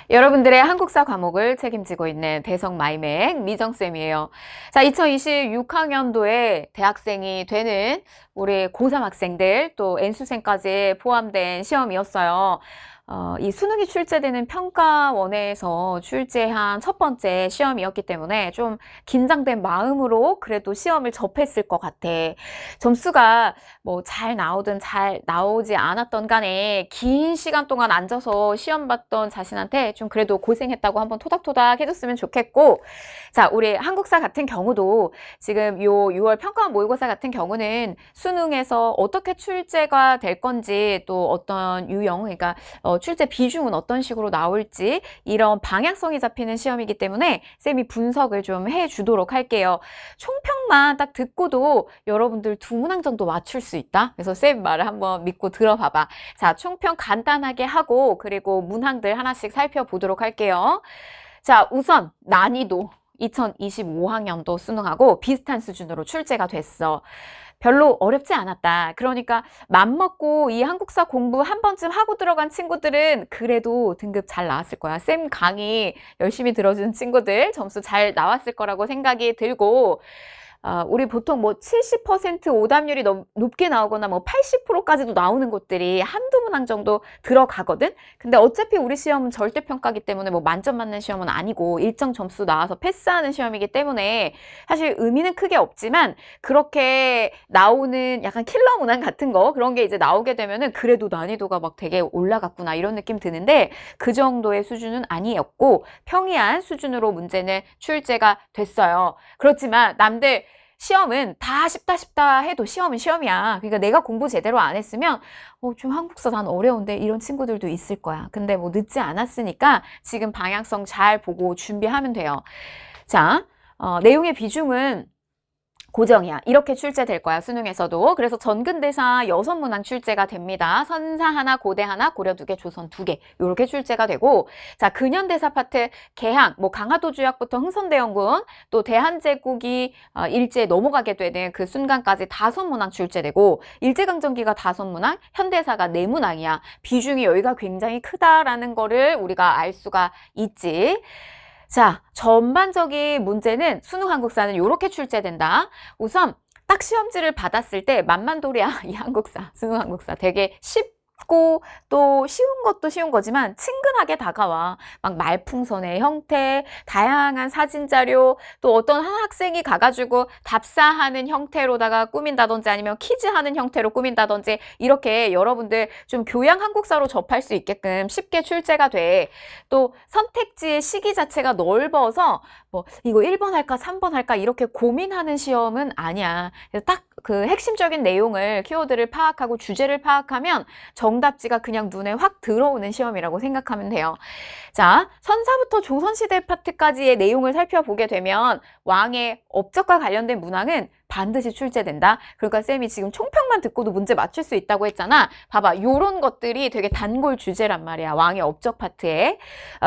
여러분들의 한국사 과목을 책임지고 있는 대성 마이맹 미정쌤이에요. 자, 2026학년도에 대학생이 되는 우리 고3 학생들 또 N수생까지 포함된 시험이었어요. 이 수능이 출제되는 평가원에서 출제한 첫 번째 시험이었기 때문에 좀 긴장된 마음으로 그래도 시험을 접했을 것 같아. 점수가 뭐 잘 나오든 잘 나오지 않았던 간에 긴 시간 동안 앉아서 시험 봤던 자신한테 좀 그래도 고생했다고 한번 토닥토닥 해줬으면 좋겠고, 자, 우리 한국사 같은 경우도 지금 요 6월 평가원 모의고사 같은 경우는 수능에서 어떻게 출제가 될 건지 또 어떤 유형, 그러니까 출제 비중은 어떤 식으로 나올지 이런 방향성이 잡히는 시험이기 때문에 쌤이 분석을 좀 해주도록 할게요. 총평만 딱 듣고도 여러분들 두 문항 정도 맞출 수 있다. 그래서 쌤 말을 한번 믿고 들어봐봐. 자, 총평 간단하게 하고 그리고 문항들 하나씩 살펴보도록 할게요. 자, 우선 난이도 2025학년도 수능하고 비슷한 수준으로 출제가 됐어. 별로 어렵지 않았다. 그러니까 맘먹고 이 한국사 공부 한 번쯤 하고 들어간 친구들은 그래도 등급 잘 나왔을 거야. 쌤 강의 열심히 들어준 친구들 점수 잘 나왔을 거라고 생각이 들고, 우리 보통 뭐 70% 오답률이 높게 나오거나 뭐 80%까지도 나오는 곳들이 한두 문항 정도 들어가거든? 근데 어차피 우리 시험은 절대평가기 때문에 뭐 만점 맞는 시험은 아니고 일정 점수 나와서 패스하는 시험이기 때문에 사실 의미는 크게 없지만 그렇게 나오는 약간 킬러 문항 같은 거 그런 게 이제 나오게 되면은 그래도 난이도가 막 되게 올라갔구나 이런 느낌 드는데 그 정도의 수준은 아니었고 평이한 수준으로 문제는 출제가 됐어요. 그렇지만 남들 시험은 다 쉽다 해도 시험은 시험이야. 그러니까 내가 공부 제대로 안 했으면 좀 한국사 난 어려운데 이런 친구들도 있을 거야. 근데 뭐 늦지 않았으니까 지금 방향성 잘 보고 준비하면 돼요. 자, 내용의 비중은 고정이야. 이렇게 출제될 거야, 수능에서도. 그래서 전근대사 6문항 출제가 됩니다. 선사 하나, 고대 하나, 고려 2개, 조선 2개. 요렇게 출제가 되고, 자, 근현대사 파트, 개항, 뭐 강화도 주약부터 흥선대원군, 또 대한제국이 일제에 넘어가게 되는 그 순간까지 5문항 출제되고, 일제강점기가 5문항, 현대사가 4문항이야. 비중이 여기가 굉장히 크다라는 거를 우리가 알 수가 있지. 자, 전반적인 문제는 수능 한국사는 이렇게 출제된다. 우선 딱 시험지를 받았을 때 만만돌이야. 이 한국사, 수능 한국사 되게 쉽고 또 쉬운 것도 쉬운 거지만 친근하게 다가와. 막 말풍선의 형태, 다양한 사진 자료, 또 어떤 한 학생이 가가지고 답사하는 형태로다가 꾸민다든지 아니면 퀴즈하는 형태로 꾸민다든지 이렇게 여러분들 좀 교양 한국사로 접할 수 있게끔 쉽게 출제가 돼. 또 선택지의 시기 자체가 넓어서 뭐 이거 1번 할까 3번 할까 이렇게 고민하는 시험은 아니야. 그래서 딱 그 핵심적인 내용을 키워드를 파악하고 주제를 파악하면 정답지가 그냥 눈에 확 들어오는 시험이라고 생각하면 돼요. 자, 선사부터 조선시대 파트까지의 내용을 살펴보게 되면 왕의 업적과 관련된 문항은 반드시 출제된다. 그러니까 쌤이 지금 총평만 듣고도 문제 맞출 수 있다고 했잖아. 봐봐, 요런 것들이 되게 단골 주제란 말이야. 왕의 업적 파트에.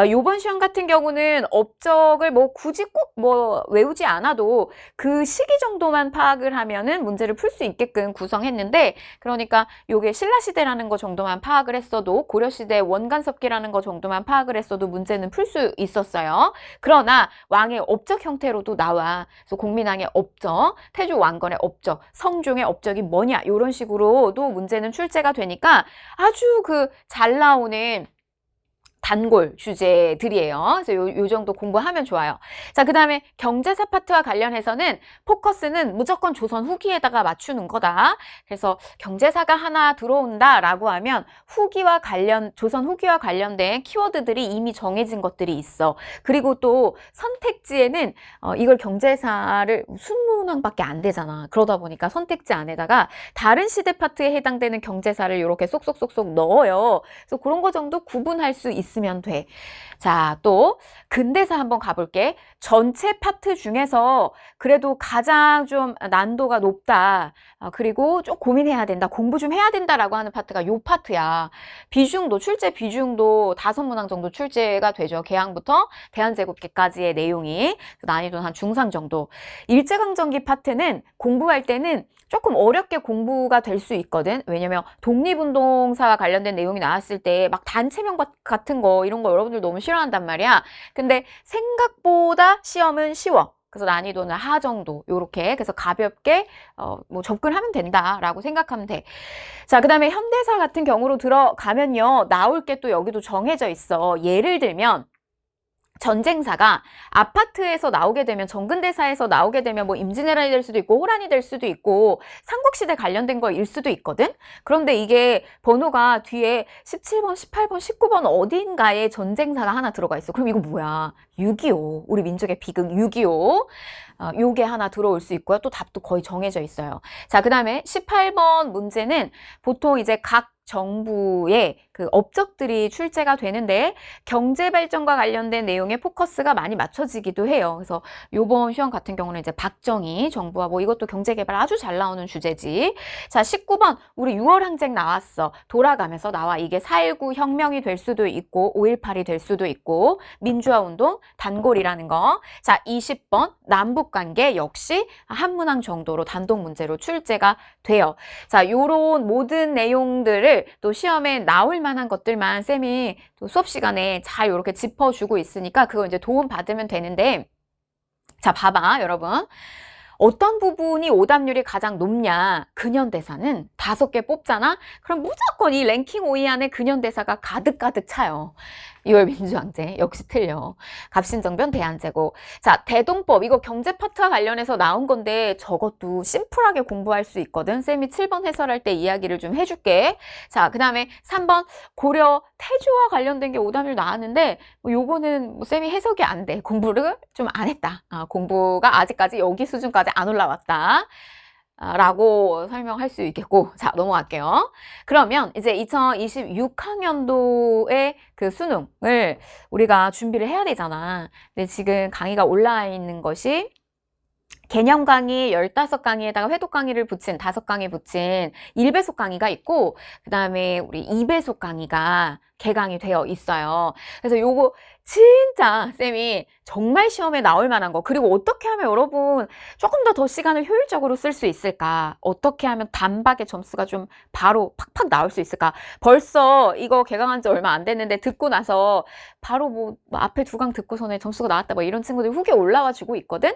요번 시험 같은 경우는 업적을 뭐 굳이 꼭 뭐 외우지 않아도 그 시기 정도만 파악을 하면은 문제를 풀 수 있게끔 구성했는데, 그러니까 요게 신라시대라는 거 정도만 파악을 했어도, 고려시대 원간섭기라는 거 정도만 파악을 했어도 문제는 풀 수 있었어요. 그러나 왕의 업적 형태로도 나와. 그래서 공민왕의 업적, 태조 왕건의 업적, 성종의 업적이 뭐냐 이런 식으로도 문제는 출제가 되니까 아주 그 잘 나오는 단골 주제들이에요. 그래서 요 정도 공부하면 좋아요. 자, 그 다음에 경제사 파트와 관련해서는 포커스는 무조건 조선 후기에다가 맞추는 거다. 그래서 경제사가 하나 들어온다라고 하면 조선 후기와 관련된 키워드들이 이미 정해진 것들이 있어. 그리고 또 선택지에는 이걸 경제사를 순문항밖에 안 되잖아. 그러다 보니까 선택지 안에다가 다른 시대 파트에 해당되는 경제사를 이렇게 쏙쏙쏙쏙 넣어요. 그래서 그런 거 정도 구분할 수 있으면 돼. 자, 또 근대사 한번 가볼게. 전체 파트 중에서 그래도 가장 좀 난도가 높다. 그리고 좀 고민해야 된다. 공부 좀 해야 된다라고 하는 파트가 요 파트야. 출제 비중도 5문항 정도 출제가 되죠. 개항부터 대한제국기까지의 내용이. 난이도는 한 중상 정도. 일제강점기 파트는 공부할 때는 조금 어렵게 공부가 될 수 있거든. 왜냐면 독립운동사와 관련된 내용이 나왔을 때 막 단체명 같은 거 거 이런 거 여러분들 너무 싫어한단 말이야. 근데 생각보다 시험은 쉬워. 그래서 난이도는 하 정도 요렇게 그래서 가볍게 뭐 접근하면 된다라고 생각하면 돼. 자, 그다음에 현대사 같은 경우로 들어가면요. 나올 게 또 여기도 정해져 있어. 예를 들면 전쟁사가 아파트에서 나오게 되면 정근대사에서 나오게 되면 뭐 임진왜란이 될 수도 있고 호란이 될 수도 있고 삼국시대 관련된 거일 수도 있거든. 그런데 이게 번호가 뒤에 17번, 18번, 19번 어딘가에 전쟁사가 하나 들어가 있어. 그럼 이거 뭐야? 6.25. 우리 민족의 비극 6.25. 요게 하나 들어올 수 있고요. 또 답도 거의 정해져 있어요. 자, 그 다음에 18번 문제는 보통 이제 각 정부의 그 업적들이 출제가 되는데 경제 발전과 관련된 내용에 포커스가 많이 맞춰지기도 해요. 그래서 요번 시험 같은 경우는 이제 박정희 정부와 뭐 이것도 경제 개발 아주 잘 나오는 주제지. 자, 19번 우리 6월 항쟁 나왔어. 돌아가면서 나와. 이게 4.19 혁명이 될 수도 있고 5.18이 될 수도 있고 민주화 운동 단골이라는 거. 자, 20번 남북 관계 역시 한문항 정도로 단독 문제로 출제가 돼요. 자, 요런 모든 내용들을 또 시험에 나올 만한 것들만 쌤이 또 수업 시간에 잘 이렇게 짚어주고 있으니까 그거 이제 도움 받으면 되는데, 자, 봐봐, 여러분. 어떤 부분이 오답률이 가장 높냐? 근현대사는 5개 뽑잖아? 그럼 무조건 이 랭킹 5위 안에 근현대사가 가득가득 차요. 2월 민주항쟁 역시 틀려. 갑신정변 대한제국. 자, 대동법 이거 경제 파트와 관련해서 나온 건데 저것도 심플하게 공부할 수 있거든. 쌤이 7번 해설할 때 이야기를 좀 해줄게. 자, 그 다음에 3번 고려 태조와 관련된 게 오답률 나왔는데 뭐 요거는 뭐 쌤이 해석이 안 돼. 공부를 좀 안 했다. 공부가 아직까지 여기 수준까지 안 올라왔다. 라고 설명할 수 있겠고. 자, 넘어갈게요. 그러면 이제 2026학년도의 그 수능을 우리가 준비를 해야 되잖아. 근데 지금 강의가 올라와 있는 것이 개념 강의 15강의에다가 회독 강의를 붙인 5강의 붙인 1배속 강의가 있고, 그 다음에 우리 2배속 강의가 개강이 되어 있어요. 그래서 요거 진짜 쌤이 정말 시험에 나올 만한 거, 그리고 어떻게 하면 여러분 조금 더 시간을 효율적으로 쓸 수 있을까, 어떻게 하면 단박에 점수가 좀 바로 팍팍 나올 수 있을까. 벌써 이거 개강한 지 얼마 안 됐는데 듣고 나서 바로 뭐 앞에 2강 듣고서는 점수가 나왔다 뭐 이런 친구들이 후기 올라와 주고 있거든.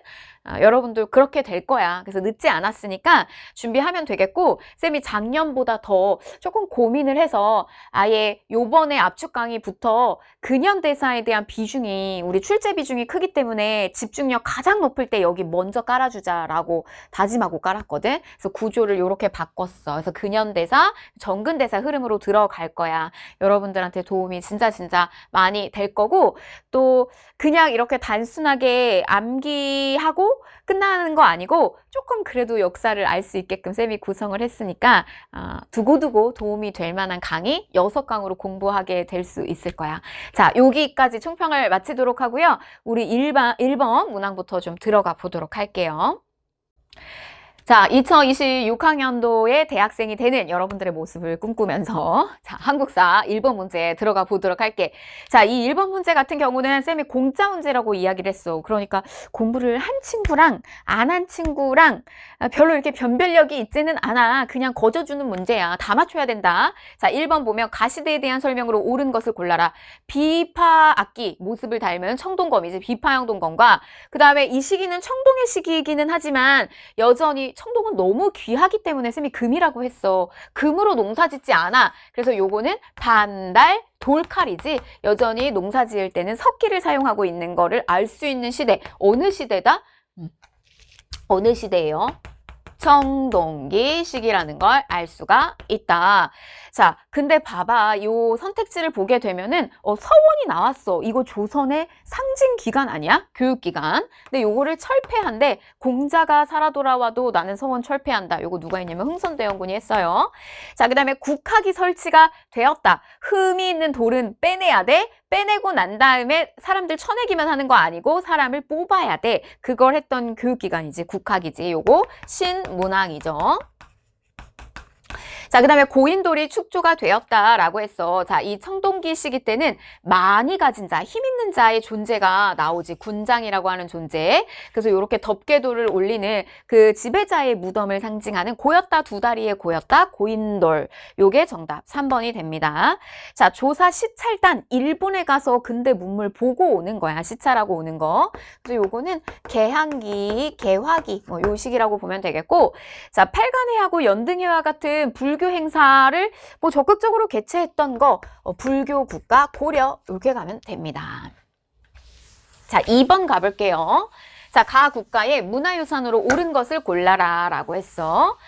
여러분들 그렇게 될 거야. 그래서 늦지 않았으니까 준비하면 되겠고, 쌤이 작년보다 더 조금 고민을 해서 아예 요번에 압축 강의부터 근현대사에 대한 비중이, 우리 출제 비중이 크기 때문에 집중력 가장 높을 때 여기 먼저 깔아주자라고 다짐하고 깔았거든. 그래서 구조를 이렇게 바꿨어. 그래서 근현대사, 정근대사 흐름으로 들어갈 거야. 여러분들한테 도움이 진짜 많이 될 거고, 또 그냥 이렇게 단순하게 암기하고 끝나는 거 아니고 조금 그래도 역사를 알 수 있게끔 쌤이 구성을 했으니까 두고두고 도움이 될 만한 강의 6강으로 공부하게 될 수 있을 거야. 자, 여기까지 총평을 마치도록 하고요. 우리 1번 문항부터 좀 들어가 보도록 할게요. 자, 2026학년도에 대학생이 되는 여러분들의 모습을 꿈꾸면서 자, 한국사 1번 문제 들어가 보도록 할게. 자, 이 1번 문제 같은 경우는 쌤이 공짜 문제라고 이야기를 했어. 그러니까 공부를 한 친구랑 안 한 친구랑 별로 이렇게 변별력이 있지는 않아. 그냥 거저주는 문제야. 다 맞춰야 된다. 자, 1번 보면 가시대에 대한 설명으로 옳은 것을 골라라. 비파 악기 모습을 닮은 청동검이지. 비파형 동검과 그 다음에 이 시기는 청동의 시기이기는 하지만 여전히 청동은 너무 귀하기 때문에 쌤이 금이라고 했어. 금으로 농사 짓지 않아. 그래서 요거는 반달 돌칼이지. 여전히 농사 지을 때는 석기를 사용하고 있는 거를 알 수 있는 시대. 어느 시대다? 어느 시대예요? 청동기 시기라는 걸 알 수가 있다. 자, 근데 봐봐. 요 선택지를 보게 되면은 서원이 나왔어. 이거 조선의 상징 기간 아니야? 교육 기간. 근데 요거를 철폐한데, 공자가 살아 돌아와도 나는 서원 철폐한다. 요거 누가 했냐면 흥선대원군이 했어요. 자, 그다음에 국학이 설치가 되었다. 흠이 있는 돌은 빼내야 돼. 빼내고 난 다음에 사람들 쳐내기만 하는 거 아니고 사람을 뽑아야 돼. 그걸 했던 교육기관이지. 국학이지. 요거 신문항이죠. 자, 그 다음에 고인돌이 축조가 되었다라고 했어. 자, 이 청동기 시기 때는 많이 가진 자, 힘 있는 자의 존재가 나오지. 군장이라고 하는 존재. 그래서 이렇게 덮개돌을 올리는 그 지배자의 무덤을 상징하는 고였다 두 다리의 고였다 고인돌. 요게 정답 3번이 됩니다. 자, 조사 시찰단 일본에 가서 근대 문물 보고 오는 거야. 시찰하고 오는 거. 그래서 요거는 개항기, 개화기 요 시기라고 보면 되겠고, 자, 팔간회하고 연등회와 같은 불교 행사를 뭐 적극적으로 개최했던 거 불교 국가 고려 이렇게 가면 됩니다. 자, 2번 가볼게요. 자, 가 국가의 문화유산으로 옳은 것을 골라라 라고 했어.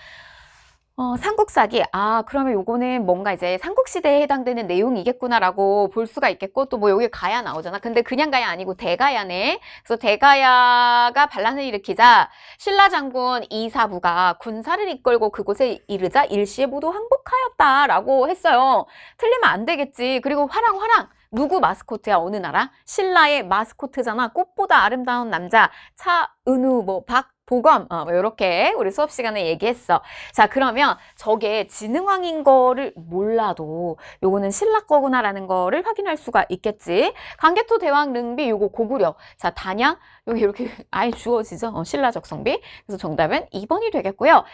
삼국사기. 아, 그러면 요거는 뭔가 이제 삼국시대에 해당되는 내용이겠구나라고 볼 수가 있겠고, 또 뭐 여기 가야 나오잖아. 근데 그냥 가야 아니고 대가야네. 그래서 대가야가 반란을 일으키자 신라 장군 이사부가 군사를 이끌고 그곳에 이르자 일시에 모두 항복하였다라고 했어요. 틀리면 안 되겠지. 그리고 화랑. 누구 마스코트야? 어느 나라? 신라의 마스코트잖아. 꽃보다 아름다운 남자. 차은우, 뭐 박보검, 이렇게 우리 수업 시간에 얘기했어. 자, 그러면 저게 진흥왕인 거를 몰라도 요거는 신라 거구나라는 거를 확인할 수가 있겠지. 강개토 대왕 능비 요거 고구려. 자, 단양 여기 이렇게 아예 주어지죠. 신라적 성비. 그래서 정답은 2번이 되겠고요.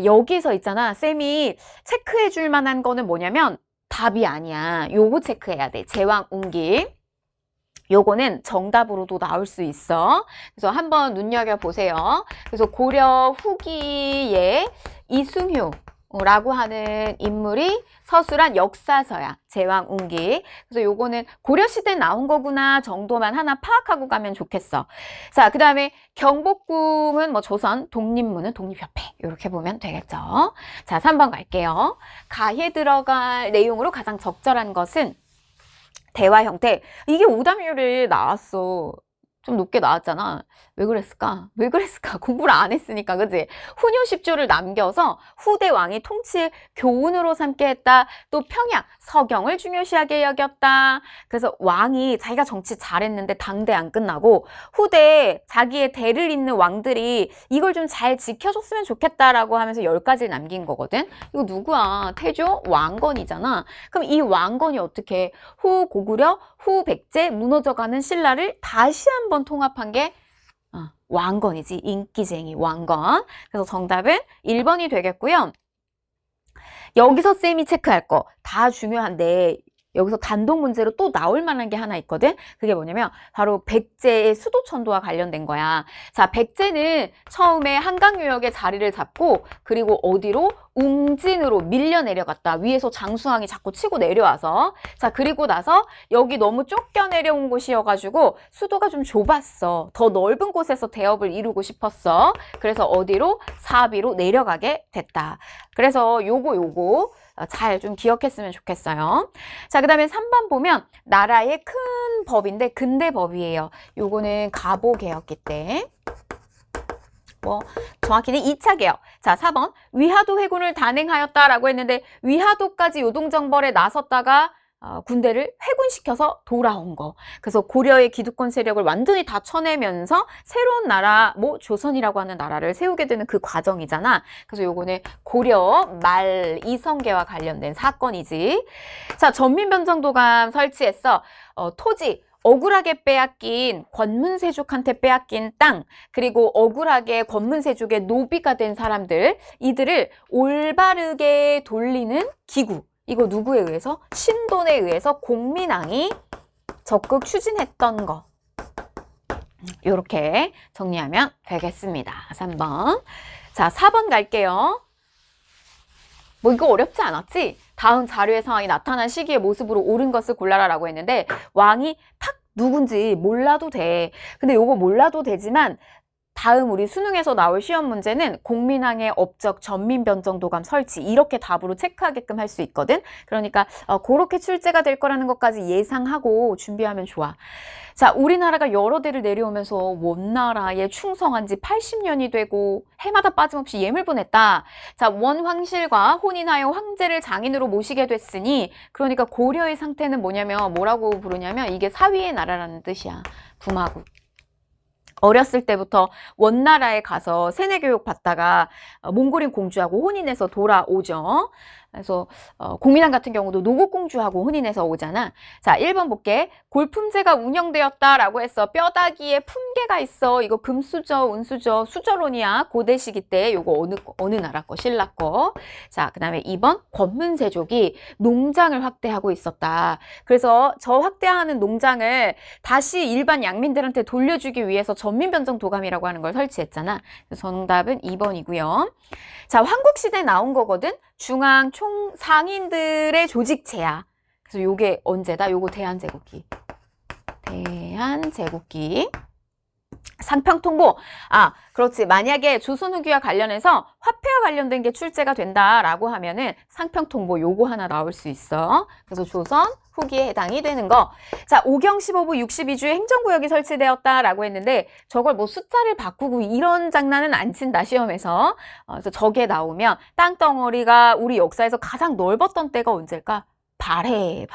여기서 있잖아. 쌤이 체크해 줄 만한 거는 뭐냐면 답이 아니야. 요거 체크해야 돼. 제왕운기. 요거는 정답으로도 나올 수 있어. 그래서 한번 눈여겨보세요. 그래서 고려 후기에 이승휴라고 하는 인물이 서술한 역사서야. 제왕운기. 그래서 요거는 고려시대에 나온 거구나 정도만 하나 파악하고 가면 좋겠어. 자, 그 다음에 경복궁은 뭐 조선, 독립문은 독립협회 이렇게 보면 되겠죠. 자, 3번 갈게요. 가에 들어갈 내용으로 가장 적절한 것은 대화 형태. 이게 오답률이 나왔어. 좀 높게 나왔잖아. 왜 그랬을까? 공부를 안 했으니까, 그지? 훈요 10조를 남겨서 후대 왕이 통치의 교훈으로 삼게 했다. 또 평양, 서경을 중요시하게 여겼다. 그래서 왕이 자기가 정치 잘했는데 당대 안 끝나고 후대에 자기의 대를 잇는 왕들이 이걸 좀 잘 지켜줬으면 좋겠다라고 하면서 10가지를 남긴 거거든. 이거 누구야? 태조 왕건이잖아. 그럼 이 왕건이 어떻게 후 고구려, 후 백제 무너져가는 신라를 다시 한번 통합한 게 왕건이지. 인기쟁이 왕건. 그래서 정답은 1번이 되겠고요. 여기서 쌤이 체크할 거 다 중요한데 여기서 단독 문제로 또 나올 만한 게 하나 있거든. 그게 뭐냐면 바로 백제의 수도천도와 관련된 거야. 자, 백제는 처음에 한강 유역에 자리를 잡고 그리고 어디로? 웅진으로 밀려 내려갔다. 위에서 장수왕이 자꾸 치고 내려와서. 자, 그리고 나서 여기 너무 쫓겨 내려온 곳이어가지고 수도가 좀 좁았어. 더 넓은 곳에서 대업을 이루고 싶었어. 그래서 어디로? 사비로 내려가게 됐다. 그래서 요거 잘 좀 기억했으면 좋겠어요. 자, 그 다음에 3번 보면 나라의 큰 법인데 근대법이에요. 요거는 가보개혁기 때. 뭐 정확히는 2차 개혁. 자, 4번 위화도 회군을 단행하였다라고 했는데 위화도까지 요동정벌에 나섰다가 군대를 회군시켜서 돌아온 거. 그래서 고려의 기득권 세력을 완전히 다 쳐내면서 새로운 나라, 뭐 조선이라고 하는 나라를 세우게 되는 그 과정이잖아. 그래서 요거는 고려 말 이성계와 관련된 사건이지. 자, 전민변정도감 설치했어. 토지 억울하게 빼앗긴 권문세족한테 빼앗긴 땅, 그리고 억울하게 권문세족의 노비가 된 사람들, 이들을 올바르게 돌리는 기구. 이거 누구에 의해서? 신돈에 의해서 공민왕이 적극 추진했던 거. 이렇게 정리하면 되겠습니다. 3번. 자, 4번 갈게요. 뭐 이거 어렵지 않았지? 다음 자료의 상황이 나타난 시기의 모습으로 옳은 것을 골라라라고 했는데 왕이 탁 누군지 몰라도 돼. 근데 요거 몰라도 되지만 다음 우리 수능에서 나올 시험 문제는 공민왕의 업적 전민변정도감 설치 이렇게 답으로 체크하게끔 할 수 있거든. 그러니까 그렇게 출제가 될 거라는 것까지 예상하고 준비하면 좋아. 자, 우리나라가 여러 대를 내려오면서 원나라에 충성한 지 80년이 되고 해마다 빠짐없이 예물 보냈다. 자, 원황실과 혼인하여 황제를 장인으로 모시게 됐으니 그러니까 고려의 상태는 뭐냐면 뭐라고 부르냐면 이게 사위의 나라라는 뜻이야. 부마국. 어렸을 때부터 원나라에 가서 세뇌교육 받다가 몽골인 공주하고 혼인해서 돌아오죠. 그래서 공민왕 같은 경우도 노곡공주하고 혼인해서 오잖아. 자, 1번 볼게. 골품제가 운영되었다라고 했어. 뼈다귀에 품계가 있어. 이거 금수저, 은수저, 수저론이야. 고대 시기 때 요거 어느 나라 거? 신라 거. 자, 그다음에 2번 권문세족이 농장을 확대하고 있었다. 그래서 저 확대하는 농장을 다시 일반 양민들한테 돌려주기 위해서 전민변정도감이라고 하는 걸 설치했잖아. 그래서 정답은 2번이고요. 자, 황국시대에 나온 거거든. 중앙 총상인들의 조직체야. 그래서 요게 언제다? 요거 대한제국기. 대한제국기. 상평통보. 아, 그렇지. 만약에 조선 후기와 관련해서 화폐와 관련된 게 출제가 된다라고 하면은 상평통보 요거 하나 나올 수 있어. 그래서 조선 후기에 해당이 되는 거. 자, 오경 15부 62주에 행정구역이 설치되었다라고 했는데 저걸 뭐 숫자를 바꾸고 이런 장난은 안 친다, 시험에서. 그래서 저게 나오면 땅덩어리가 우리 역사에서 가장 넓었던 때가 언제일까? 발해.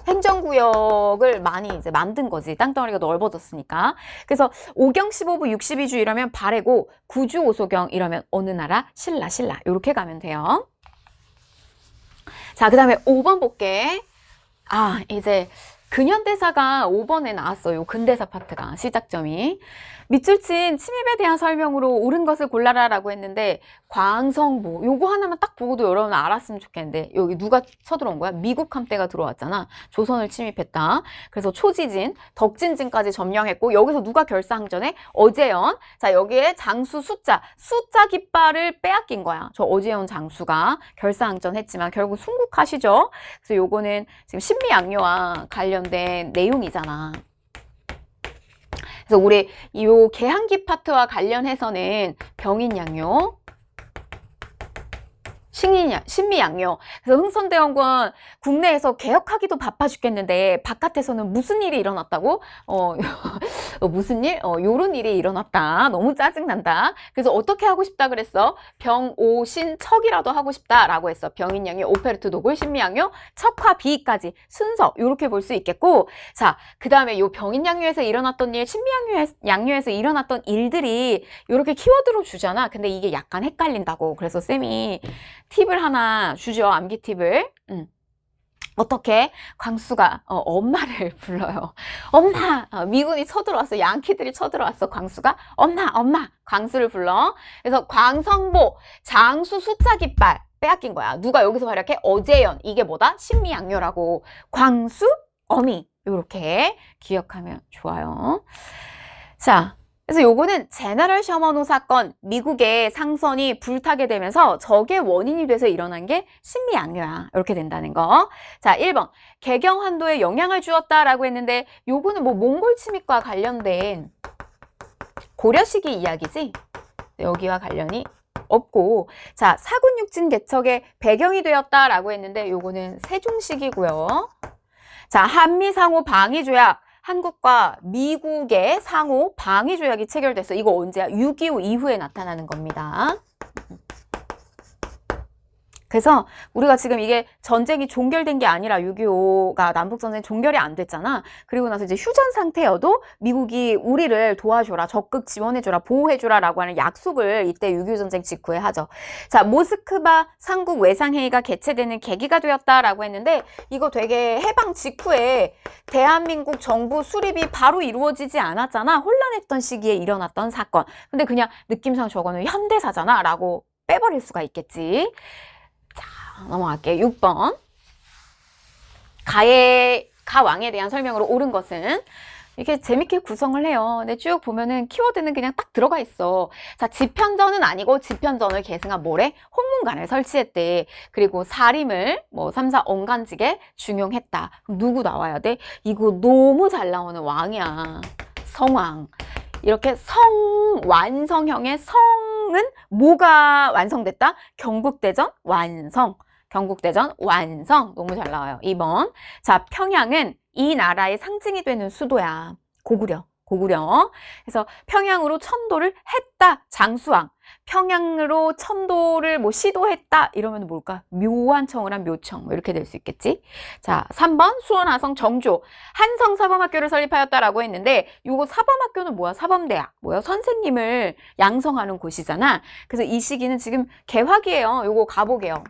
행정구역을 많이 이제 만든 거지. 땅덩어리가 넓어졌으니까. 그래서 오경 15부 62주 이러면 발해고, 구주 오소경 이러면 어느 나라? 신라. 이렇게 가면 돼요. 자, 그 다음에 5번 볼게. 아, 이제 근현대사가 5번에 나왔어요. 근대사 파트가, 시작점이. 밑줄 친 침입에 대한 설명으로 옳은 것을 골라라 라고 했는데 광성보 요거 하나만 딱 보고도 여러분 알았으면 좋겠는데 여기 누가 쳐들어온 거야? 미국 함대가 들어왔잖아. 조선을 침입했다. 그래서 초지진, 덕진진까지 점령했고 여기서 누가 결사항전해? 어제연. 자, 여기에 장수 숫자 깃발을 빼앗긴 거야. 저 어제연 장수가 결사항전했지만 결국 순국하시죠. 그래서 요거는 지금 신미양요와 관련된 내용이잖아. 그래서 우리 이 개항기 파트와 관련해서는 병인양요, 신미양요. 그래서 흥선대원군 국내에서 개혁하기도 바빠 죽겠는데 바깥에서는 무슨 일이 일어났다고? 무슨 일? 요런 일이 일어났다. 너무 짜증난다. 그래서 어떻게 하고 싶다 그랬어? 병오신척이라도 하고 싶다라고 했어. 병인양요, 오페르트 노골, 신미양요, 척화 비까지 순서 요렇게 볼 수 있겠고, 자, 그 다음에 요 병인양요에서 일어났던 일, 신미양요에서 일어났던 일들이 요렇게 키워드로 주잖아. 근데 이게 약간 헷갈린다고. 그래서 쌤이 팁을 하나 주죠. 암기 팁을. 어떻게? 광수가 엄마를 불러요. 엄마! 미군이 쳐들어왔어. 양키들이 쳐들어왔어. 광수가 엄마! 광수를 불러. 그래서 광성보, 장수 숫자 깃발 빼앗긴 거야. 누가 여기서 활약해? 어제연. 이게 뭐다? 신미양요라고. 광수, 어미. 이렇게 기억하면 좋아요. 자, 그래서 요거는 제너럴 셔먼호 사건, 미국의 상선이 불타게 되면서 저게 원인이 돼서 일어난 게 신미양요야. 이렇게 된다는 거. 자, 1번. 개경환도에 영향을 주었다라고 했는데 요거는 뭐 몽골 침입과 관련된 고려 시기 이야기지? 여기와 관련이 없고, 자, 사군육진 개척의 배경이 되었다라고 했는데 요거는 세종시기고요. 자, 한미상호 방위조약. 한국과 미국의 상호 방위조약이 체결됐어. 이거 언제야? 6.25 이후에 나타나는 겁니다. 그래서 우리가 지금 이게 전쟁이 종결된 게 아니라 6.25가 남북전쟁 종결이 안 됐잖아. 그리고 나서 이제 휴전 상태여도 미국이 우리를 도와줘라, 적극 지원해줘라, 보호해줘라 라고 하는 약속을 이때 6.25 전쟁 직후에 하죠. 자, 모스크바 삼국 외상회의가 개최되는 계기가 되었다라고 했는데 이거 되게 해방 직후에 대한민국 정부 수립이 바로 이루어지지 않았잖아. 혼란했던 시기에 일어났던 사건. 근데 그냥 느낌상 저거는 현대사잖아 라고 빼버릴 수가 있겠지. 넘어갈게요. 6번. 가왕에 대한 설명으로 옳은 것은 이렇게 재밌게 구성을 해요. 근데 쭉 보면은 키워드는 그냥 딱 들어가 있어. 자, 지편전은 아니고 지편전을 계승한 뭐래? 홍문관을 설치했대. 그리고 사림을 뭐 3, 4 언간직에 중용했다. 그럼 누구 나와야 돼? 이거 너무 잘 나오는 왕이야. 성왕. 이렇게 완성형의 성은 뭐가 완성됐다? 경국대전 완성. 경국대전 완성. 너무 잘 나와요. 2번. 자, 평양은 이 나라의 상징이 되는 수도야. 고구려. 고구려. 그래서 평양으로 천도를 했다. 장수왕. 평양으로 천도를 뭐 시도했다. 이러면 뭘까? 묘한 청을 한 묘청. 뭐 이렇게 될 수 있겠지. 자, 3번 수원, 하성, 정조. 한성 사범학교를 설립하였다라고 했는데 요거 사범학교는 뭐야? 사범대학. 뭐야? 선생님을 양성하는 곳이잖아. 그래서 이 시기는 지금 개화기예요. 요거 가보게요.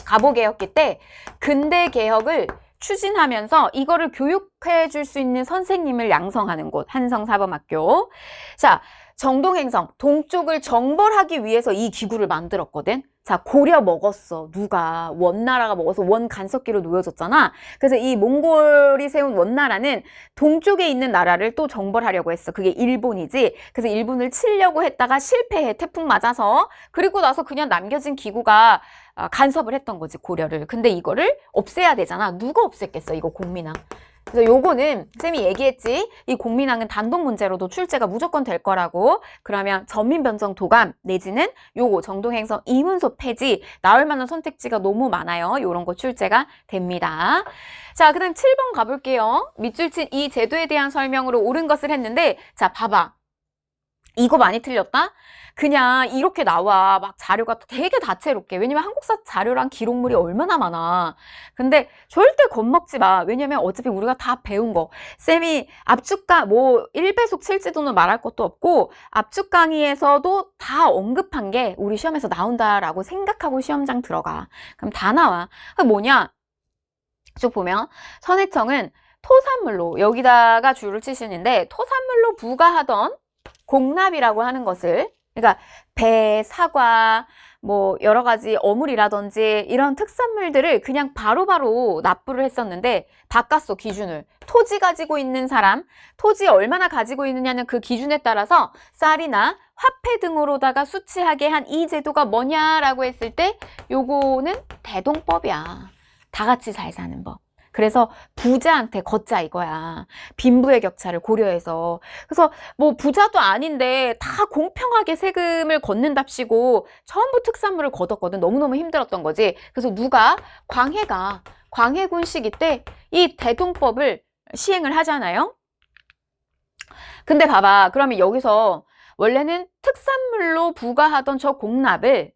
가보개혁기 때 근대 개혁을 추진하면서 이거를 교육해 줄 수 있는 선생님을 양성하는 곳 한성사범학교. 자, 정동행성 동쪽을 정벌하기 위해서 이 기구를 만들었거든. 자, 고려 먹었어. 누가? 원나라가 먹어서 원 간섭기로 놓여졌잖아. 그래서 이 몽골이 세운 원나라는 동쪽에 있는 나라를 또 정벌하려고 했어. 그게 일본이지. 그래서 일본을 치려고 했다가 실패해. 태풍 맞아서. 그리고 나서 그냥 남겨진 기구가 간섭을 했던 거지, 고려를. 근데 이거를 없애야 되잖아. 누가 없앴겠어, 이거 공민왕. 그래서 요거는 쌤이 얘기했지. 이 공민왕은 단독 문제로도 출제가 무조건 될 거라고. 그러면 전민변정 도감 내지는 요거 정동행성 이문소 폐지 나올 만한 선택지가 너무 많아요. 요런 거 출제가 됩니다. 자, 그 다음 7번 가볼게요. 밑줄 친 이 제도에 대한 설명으로 옳은 것을 했는데, 자, 봐봐. 이거 많이 틀렸다? 그냥 이렇게 나와. 막 자료가 되게 다채롭게. 왜냐면 한국사 자료랑 기록물이 얼마나 많아. 근데 절대 겁먹지 마. 왜냐면 어차피 우리가 다 배운 거. 쌤이 압축강, 뭐 1배속 칠지도는 말할 것도 없고 압축 강의에서도 다 언급한 게 우리 시험에서 나온다라고 생각하고 시험장 들어가. 그럼 다 나와. 그게 뭐냐? 쭉 보면 선해청은 토산물로 여기다가 줄을 치시는데 토산물로 부과하던 공납이라고 하는 것을, 그러니까 배, 사과, 뭐 여러 가지 어물이라든지 이런 특산물들을 그냥 바로바로 납부를 했었는데 바꿨어, 기준을. 토지 가지고 있는 사람, 토지 얼마나 가지고 있느냐는 그 기준에 따라서 쌀이나 화폐 등으로다가 수취하게 한 이 제도가 뭐냐라고 했을 때 요거는 대동법이야. 다 같이 잘 사는 법. 그래서 부자한테 걷자 이거야. 빈부의 격차를 고려해서. 그래서 뭐 부자도 아닌데 다 공평하게 세금을 걷는답시고 전부 특산물을 걷었거든. 너무너무 힘들었던 거지. 그래서 누가? 광해가 광해군 시기 때 이 대동법을 시행을 하잖아요. 근데 봐봐. 그러면 여기서 원래는 특산물로 부과하던 저 공납을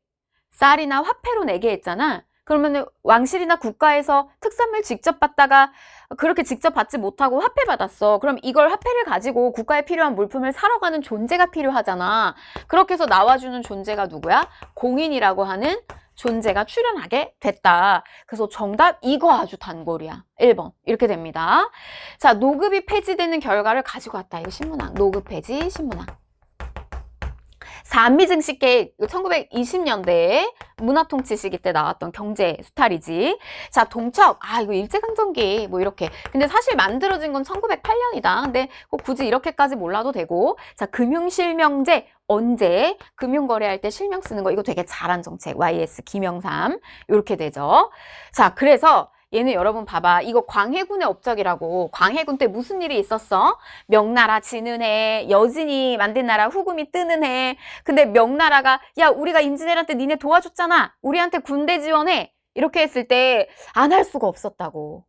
쌀이나 화폐로 내게 했잖아. 그러면 왕실이나 국가에서 특산물 직접 받다가 그렇게 직접 받지 못하고 화폐 받았어. 그럼 이걸 화폐를 가지고 국가에 필요한 물품을 사러 가는 존재가 필요하잖아. 그렇게 해서 나와주는 존재가 누구야? 공인이라고 하는 존재가 출연하게 됐다. 그래서 정답 이거 아주 단골이야. 1번 이렇게 됩니다. 자, 노급이 폐지되는 결과를 가지고 왔다. 이거 신문학. 노급 폐지 신문학. 산미증식 계획, 1920년대에 문화통치 시기 때 나왔던 경제 수탈이지. 자, 동척, 이거 일제강점기, 뭐 이렇게. 근데 사실 만들어진 건 1908년이다. 근데 꼭 굳이 이렇게까지 몰라도 되고. 자, 금융실명제, 언제? 금융거래할 때 실명 쓰는 거, 이거 되게 잘한 정책. YS, 김영삼. 이렇게 되죠. 자, 그래서 얘는 여러분 봐봐. 이거 광해군의 업적이라고. 광해군 때 무슨 일이 있었어? 명나라 지는 해, 여진이 만든 나라 후금이 뜨는 해. 근데 명나라가 야, 우리가 임진왜란 때 니네 도와줬잖아. 우리한테 군대 지원해. 이렇게 했을 때 안 할 수가 없었다고.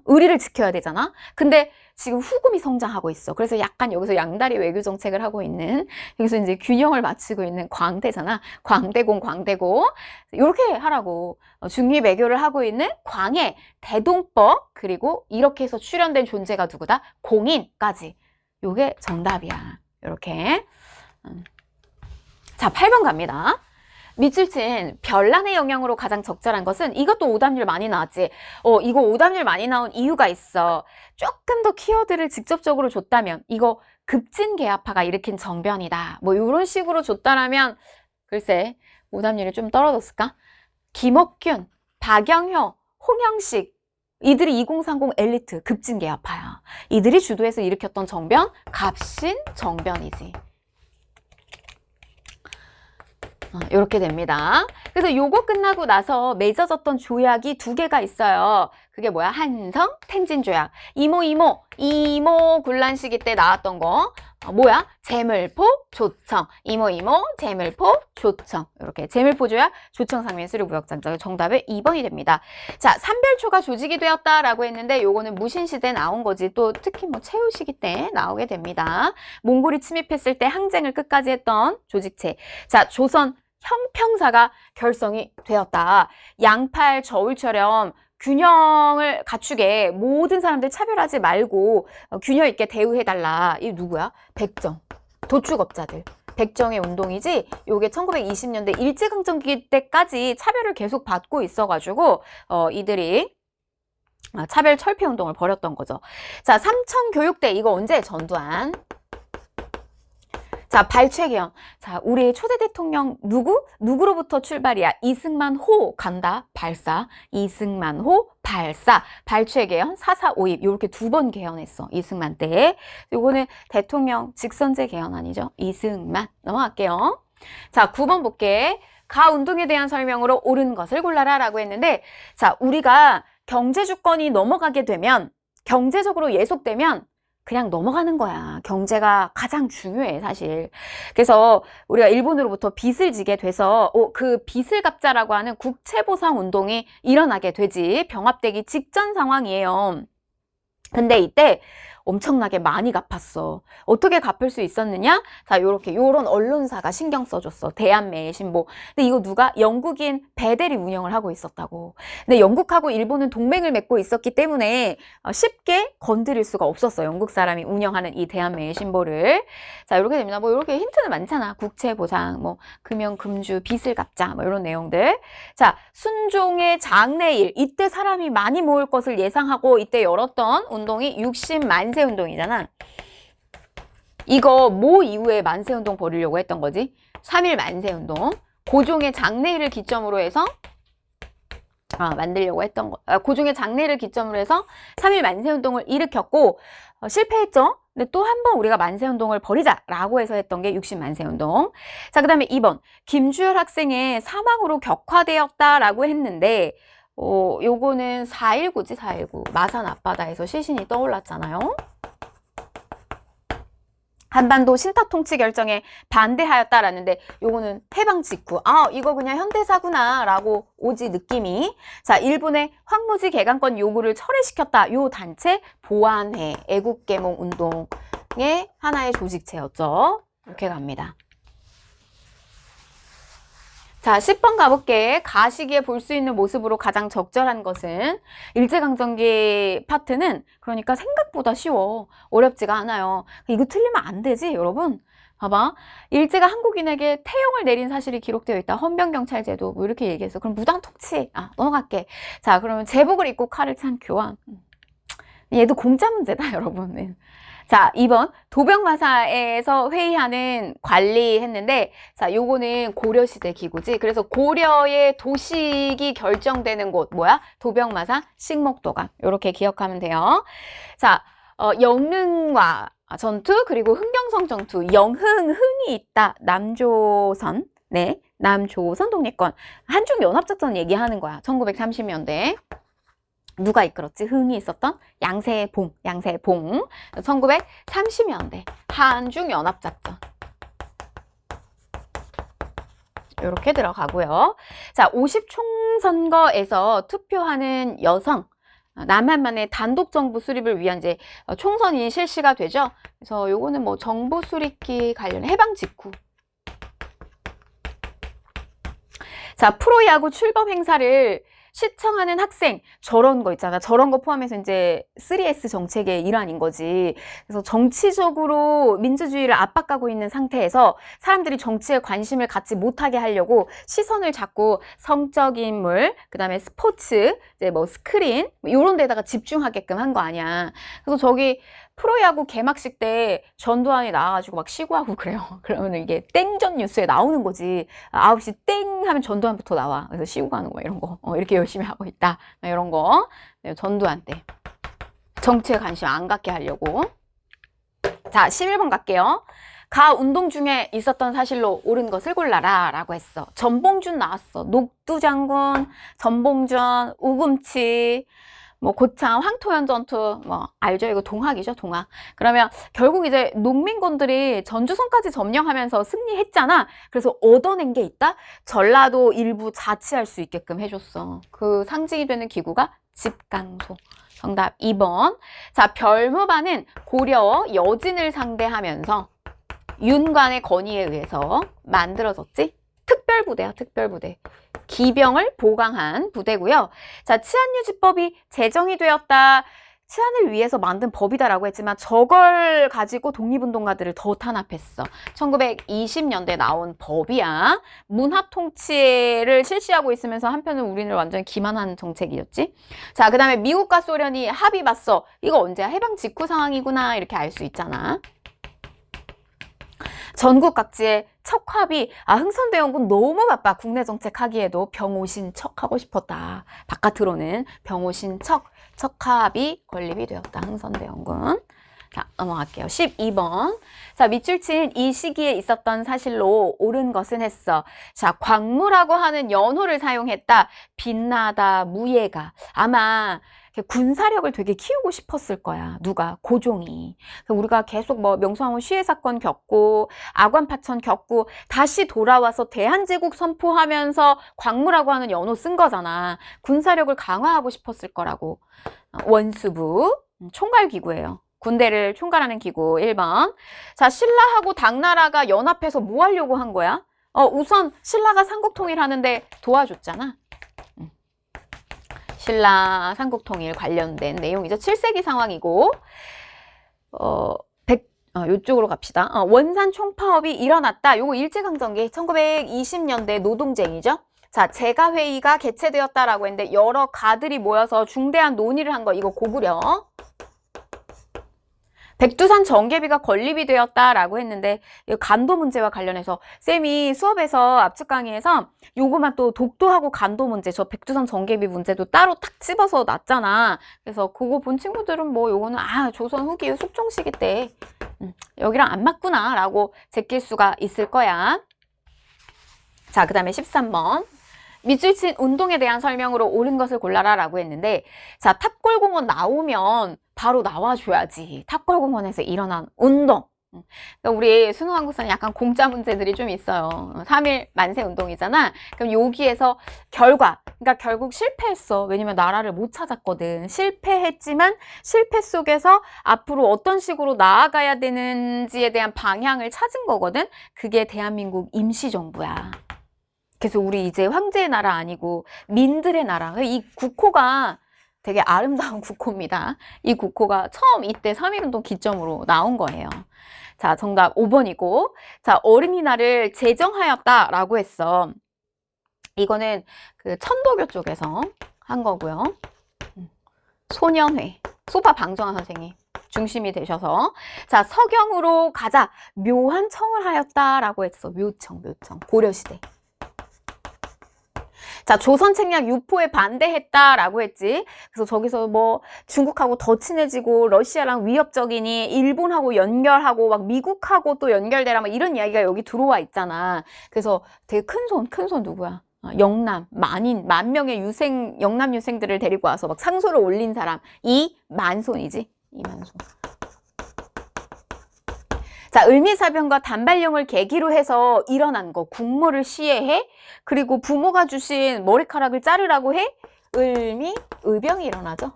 의리를 지켜야 되잖아. 근데 지금 후금이 성장하고 있어. 그래서 약간 여기서 양다리 외교 정책을 하고 있는, 여기서 이제 균형을 맞추고 있는 광대잖아. 광대공, 광대고. 이렇게 하라고. 중립 외교를 하고 있는 광해, 대동법, 그리고 이렇게 해서 출연된 존재가 누구다? 공인까지. 요게 정답이야. 이렇게. 자, 8번 갑니다. 밑줄 친 별난의 영향으로 가장 적절한 것은, 이것도 오답률 많이 나왔지. 이거 오답률 많이 나온 이유가 있어. 조금 더 키워드를 직접적으로 줬다면, 이거 급진개합화가 일으킨 정변이다. 뭐 이런 식으로 줬다라면 글쎄 오답률이 좀 떨어졌을까? 김옥균, 박영효, 홍영식, 이들이 2030 엘리트 급진개합화야. 이들이 주도해서 일으켰던 정변, 갑신 정변이지. 이렇게 됩니다. 그래서 요거 끝나고 나서 맺어졌던 조약이 2개가 있어요. 그게 뭐야? 한성 텐진조약. 이모 굴란 시기 때 나왔던 거. 뭐야? 제물포 조청. 이모 제물포 조청. 이렇게 제물포 조약 조청 상면 수료 무역장자. 정답은 2번이 됩니다. 자, 삼별초가 조직이 되었다라고 했는데 요거는 무신시대에 나온 거지. 또 특히 뭐 최후 시기 때 나오게 됩니다. 몽골이 침입했을 때 항쟁을 끝까지 했던 조직체. 자, 조선 형평사가 결성이 되었다. 양팔 저울처럼 균형을 갖추게 모든 사람들 차별하지 말고 균형 있게 대우해달라. 이 누구야? 백정. 도축업자들. 백정의 운동이지 요게 1920년대 일제강점기 때까지 차별을 계속 받고 있어가지고 이들이 차별 철폐 운동을 벌였던 거죠. 자, 삼청교육대 이거 언제? 전두환. 자, 발췌개헌. 자, 우리 초대 대통령 누구로부터 출발이야? 이승만 호 간다. 발사. 이승만 호 발사. 발췌개헌 4.4.5.2 요렇게 2번 개헌했어. 이승만 때. 요거는 대통령 직선제 개헌 아니죠? 이승만. 넘어갈게요. 자, 9번 볼게. 가운동에 대한 설명으로 옳은 것을 골라라 라고 했는데, 자, 우리가 경제 주권이 넘어가게 되면, 경제적으로 예속되면 그냥 넘어가는 거야. 경제가 가장 중요해, 사실. 그래서 우리가 일본으로부터 빚을 지게 돼서 그 빚을 갚자라고 하는 국채보상 운동이 일어나게 되지. 병합되기 직전 상황이에요. 근데 이때 엄청나게 많이 갚았어. 어떻게 갚을 수 있었느냐? 자, 요런 언론사가 신경 써줬어. 대한매신보. 근데 이거 누가? 영국인 베델이 운영을 하고 있었다고. 근데 영국하고 일본은 동맹을 맺고 있었기 때문에 쉽게 건드릴 수가 없었어. 영국 사람이 운영하는 이 대한매신보를. 자, 이렇게 됩니다. 뭐 이렇게 힌트는 많잖아. 국채보상, 뭐 금연, 금주, 빚을 갚자, 뭐 이런 내용들. 자, 순종의 장래일. 이때 사람이 많이 모을 것을 예상하고 이때 열었던 운동이 60만세 운동이잖아. 이거 뭐 이후에 만세운동 벌이려고 했던 거지? 3.1 만세운동. 고종의 장래일을 기점으로 해서 만들려고 했던 거. 고종의 장래일을 기점으로 해서 3.1 만세운동을 일으켰고 실패했죠? 근데 또 한 번 우리가 만세운동을 벌이자라고 해서 했던 게 60만세운동. 자, 그 다음에 2번. 김주열 학생의 사망으로 격화되었다라고 했는데 요거는 4.19지, 4.19. 마산 앞바다에서 시신이 떠올랐잖아요. 한반도 신탁 통치 결정에 반대하였다라는데 요거는 해방 직후. 이거 그냥 현대사구나 라고 오지 느낌이. 자, 일본의 황무지 개간권 요구를 철회시켰다. 요 단체 보안회 애국계몽 운동의 하나의 조직체였죠. 이렇게 갑니다. 자, 10번 가볼게. 가시기에 볼 수 있는 모습으로 가장 적절한 것은 일제강점기 파트는 그러니까 생각보다 쉬워. 어렵지가 않아요. 이거 틀리면 안 되지, 여러분. 봐봐. 일제가 한국인에게 태용을 내린 사실이 기록되어 있다. 헌병경찰제도 뭐 이렇게 얘기했어. 그럼 무당 통치. 넘어갈게. 자, 그러면 제복을 입고 칼을 찬 교황. 얘도 공짜 문제다, 여러분. 자, 2번 도병마사에서 회의하는 관리했는데, 자, 요거는 고려시대 기구지. 그래서 고려의 도식이 결정되는 곳 뭐야? 도병마사 식목도감. 요렇게 기억하면 돼요. 자, 영릉와 전투 그리고 흥경성 전투. 흥이 있다. 남조선. 네, 남조선 독립권. 한중연합작전 얘기하는 거야. 1930년대. 누가 이끌었지? 흥이 있었던 양세봉. 1930년대 한중연합작전. 이렇게 들어가고요. 자, 50총선거에서 투표하는 여성. 남한만의 단독정부 수립을 위한 이제 총선이 실시가 되죠. 그래서 요거는 뭐 정부 수립기 관련 해방 직후. 자, 프로야구 출범 행사를 시청하는 학생, 저런 거 있잖아. 저런 거 포함해서 이제 3S 정책의 일환인 거지. 그래서 정치적으로 민주주의를 압박하고 있는 상태에서 사람들이 정치에 관심을 갖지 못하게 하려고 시선을 자꾸 성적 인물, 그 다음에 스포츠, 이제 뭐 스크린, 이런 데다가 집중하게끔 한 거 아니야. 그래서 저기 프로야구 개막식 때 전두환이 나와가지고 막 시구하고 그래요. 그러면 이게 땡전 뉴스에 나오는 거지. 9시 땡 하면 전두환부터 나와. 그래서 시구 가는 거 이런 거. 이렇게 열심히 하고 있다. 이런 거. 전두환 때. 정치에 관심 안 갖게 하려고. 자, 11번 갈게요. 가 운동 중에 있었던 사실로 옳은 것을 골라라 라고 했어. 전봉준 나왔어. 녹두장군, 전봉준, 우금치. 뭐 고창, 황토현 전투, 뭐 알죠? 이거 동학이죠, 동학. 그러면 결국 이제 농민군들이 전주성까지 점령하면서 승리했잖아. 그래서 얻어낸 게 있다? 전라도 일부 자치할 수 있게끔 해줬어. 그 상징이 되는 기구가 집강소. 정답 2번. 자, 별무반은 고려 여진을 상대하면서 윤관의 건의에 의해서 만들어졌지? 특별부대야, 특별부대. 기병을 보강한 부대고요. 자, 치안유지법이 제정이 되었다. 치안을 위해서 만든 법이다라고 했지만 저걸 가지고 독립운동가들을 더 탄압했어. 1920년대 나온 법이야. 문합통치를 실시하고 있으면서 한편은 우리는 완전히 기만한 정책이었지. 자, 그 다음에 미국과 소련이 합의 봤어. 이거 언제야? 해방 직후 상황이구나. 이렇게 알 수 있잖아. 전국 각지의 척합이 흥선대원군 너무 바빠. 국내 정책 하기에도 병오신 척하고 싶었다. 바깥으로는 병오신 척합이 건립이 되었다. 흥선대원군. 자, 넘어갈게요. 12번. 자, 밑줄친 이 시기에 있었던 사실로 옳은 것은 했어. 자, 광무라고 하는 연호를 사용했다. 빛나다, 무예가. 아마 군사력을 되게 키우고 싶었을 거야. 누가? 고종이. 우리가 계속 뭐 명성황후 시해 사건 겪고 아관파천 겪고 다시 돌아와서 대한제국 선포하면서 광무라고 하는 연호 쓴 거잖아. 군사력을 강화하고 싶었을 거라고. 원수부 총괄기구예요. 군대를 총괄하는 기구 1번. 자, 신라하고 당나라가 연합해서 뭐 하려고 한 거야? 우선 신라가 삼국통일하는데 도와줬잖아. 신라 삼국통일 관련된 내용이죠. 7세기 상황이고 요쪽으로 갑시다. 원산 총파업이 일어났다. 요거 일제강점기 1920년대 노동쟁이죠. 자, 제가회의가 개최되었다라고 했는데 여러 가들이 모여서 중대한 논의를 한 거 이거 고구려. 백두산 정계비가 건립이 되었다라고 했는데 간도 문제와 관련해서 쌤이 수업에서 압축 강의에서 요거만 또 독도하고 간도 문제, 저 백두산 정계비 문제도 따로 탁 집어서 놨잖아. 그래서 그거 본 친구들은 뭐 요거는 조선 후기 숙종 시기 때 여기랑 안 맞구나 라고 제낄 수가 있을 거야. 자, 그 다음에 13번. 밑줄 친 운동에 대한 설명으로 옳은 것을 골라라 라고 했는데, 자, 탑골공원 나오면 바로 나와줘야지. 탑골공원에서 일어난 운동. 그러니까 우리 수능 한국사는 약간 공짜 문제들이 좀 있어요. 3.1 만세 운동이잖아. 그럼 여기에서 결과, 그러니까 결국 실패했어. 왜냐면 나라를 못 찾았거든. 실패했지만 실패 속에서 앞으로 어떤 식으로 나아가야 되는지에 대한 방향을 찾은 거거든. 그게 대한민국 임시정부야. 그래서 우리 이제 황제의 나라 아니고 민들의 나라. 이 국호가 되게 아름다운 국호입니다. 이 국호가 처음 이때 3.1운동 기점으로 나온 거예요. 자, 정답 5번이고. 자, 어린이날을 제정하였다라고 했어. 이거는 그 천도교 쪽에서 한 거고요. 소년회. 소파 방정환 선생님 중심이 되셔서. 자, 서경으로 가자. 묘한 청을 하였다라고 했어. 묘청. 고려시대. 자, 조선 책략 유포에 반대했다라고 했지. 그래서 저기서 뭐 중국하고 더 친해지고 러시아랑 위협적이니 일본하고 연결하고 막 미국하고 또 연결되라 막 이런 이야기가 여기 들어와 있잖아. 그래서 되게 큰 손 누구야? 영남, 만 명의 영남 유생들을 데리고 와서 막 상소를 올린 사람. 이만손이지. 이만손. 자, 을미사변과 단발령을 계기로 해서 일어난 거. 국모를 시해해. 그리고 부모가 주신 머리카락을 자르라고 해. 의병이 일어나죠.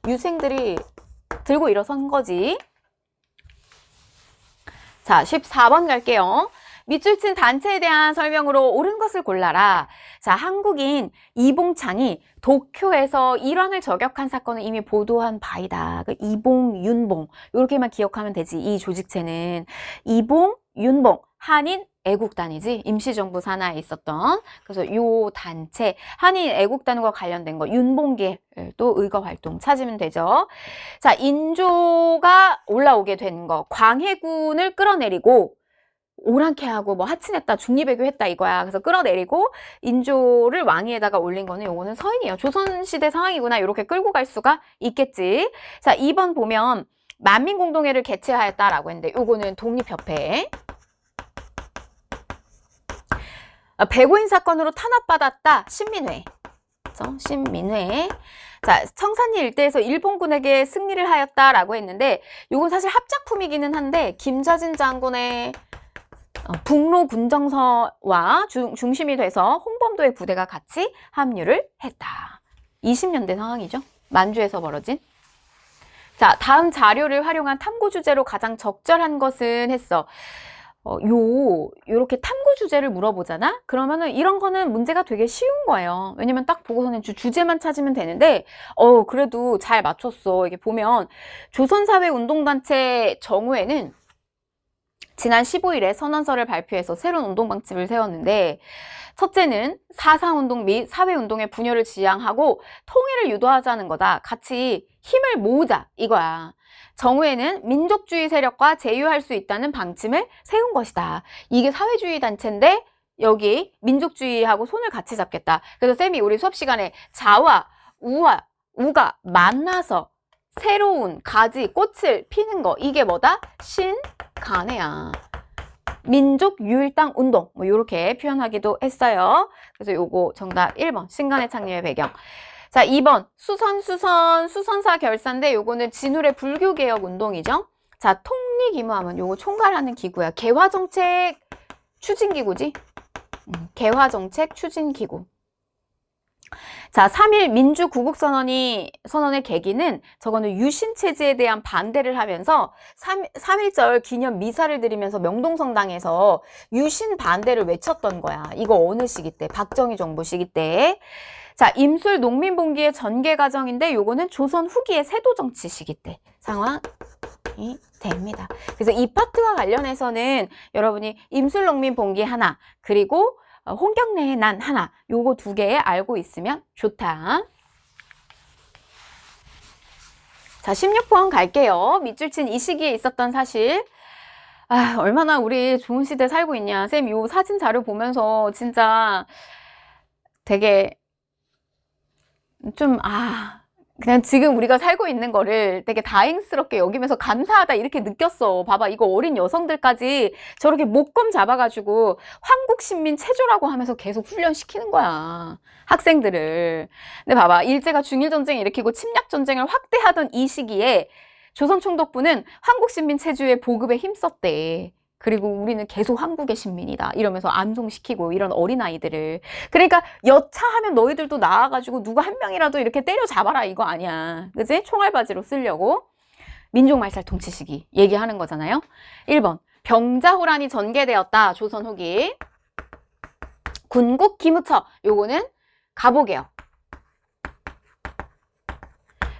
유생들이 들고 일어선 거지. 자, 14번 갈게요. 밑줄 친 단체에 대한 설명으로 옳은 것을 골라라. 자, 한국인 이봉창이 도쿄에서 일원을 저격한 사건을 이미 보도한 바이다. 그 이봉, 윤봉 이렇게만 기억하면 되지. 이 조직체는 이봉, 윤봉, 한인 애국단이지. 임시정부 산하에 있었던. 그래서 요 단체 한인 애국단과 관련된 거 윤봉길 또 의거활동 찾으면 되죠. 자, 인조가 올라오게 된 거. 광해군을 끌어내리고 오랑캐하고 뭐 하친했다, 중립외교했다 이거야. 그래서 끌어내리고 인조를 왕위에다가 올린 거는 요거는 서인이에요. 조선시대 상황이구나. 이렇게 끌고 갈 수가 있겠지. 자, 2번 보면 만민공동회를 개최하였다라고 했는데 요거는 독립협회. 백오인 사건으로 탄압받았다. 신민회. 그렇죠? 신민회. 자, 청산리 일대에서 일본군에게 승리를 하였다라고 했는데 요건 사실 합작품이기는 한데 김자진 장군의 북로 군정서와 중심이 돼서 홍범도의 부대가 같이 합류를 했다. 20년대 상황이죠. 만주에서 벌어진. 자, 다음 자료를 활용한 탐구 주제로 가장 적절한 것은 했어. 요렇게 탐구 주제를 물어보잖아? 그러면은 이런 거는 문제가 되게 쉬운 거예요. 왜냐면 딱 보고서는 주제만 찾으면 되는데, 그래도 잘 맞췄어. 이게 보면, 조선사회운동단체 정우회는 지난 15일에 선언서를 발표해서 새로운 운동 방침을 세웠는데, 첫째는 사상운동 및 사회운동의 분열을 지향하고 통일을 유도하자는 거다. 같이 힘을 모으자 이거야. 정우회는 민족주의 세력과 제휴할 수 있다는 방침을 세운 것이다. 이게 사회주의 단체인데 여기 민족주의하고 손을 같이 잡겠다. 그래서 쌤이 우리 수업 시간에 자와 우가 만나서 새로운 가지, 꽃을 피는 거 이게 뭐다? 신간해야. 민족유일당 운동 뭐 이렇게 표현하기도 했어요. 그래서 요거 정답 1번 신간의 창립의 배경. 자, 2번 수선사 결사인데 요거는 진울의 불교개혁 운동이죠. 자, 통리기무하면 요거 총괄하는 기구야. 개화정책 추진기구지. 개화정책 추진기구. 자, 3.1 민주구국선언의 계기는 저거는 유신체제에 대한 반대를 하면서 3.1절 기념 미사를 드리면서 명동성당에서 유신 반대를 외쳤던 거야. 이거 어느 시기 때? 박정희 정부 시기 때. 자, 임술 농민봉기의 전개 과정인데 요거는 조선 후기의 세도정치 시기 때 상황이 됩니다. 그래서 이 파트와 관련해서는 여러분이 임술 농민봉기 하나 그리고 홍경래의 난 하나 요거 2개 알고 있으면 좋다. 자, 16번 갈게요. 밑줄 친 이 시기에 있었던 사실. 얼마나 우리 좋은 시대 살고 있냐. 쌤, 요 사진 자료 보면서 진짜 되게 그냥 지금 우리가 살고 있는 거를 되게 다행스럽게 여기면서 감사하다 이렇게 느꼈어. 봐봐, 이거 어린 여성들까지 저렇게 목검 잡아가지고 황국신민 체조라고 하면서 계속 훈련시키는 거야. 학생들을. 근데 봐봐, 일제가 중일전쟁을 일으키고 침략전쟁을 확대하던 이 시기에 조선총독부는 황국신민 체조의 보급에 힘썼대. 그리고 우리는 계속 한국의 신민이다 이러면서 암송시키고 이런 어린아이들을. 그러니까 여차하면 너희들도 나와가지고 누구 한 명이라도 이렇게 때려잡아라 이거 아니야. 그지? 총알바지로 쓰려고. 민족말살 통치 시기 얘기하는 거잖아요. 1번 병자호란이 전개되었다. 조선 후기. 군국 기무처 요거는 가보개혁.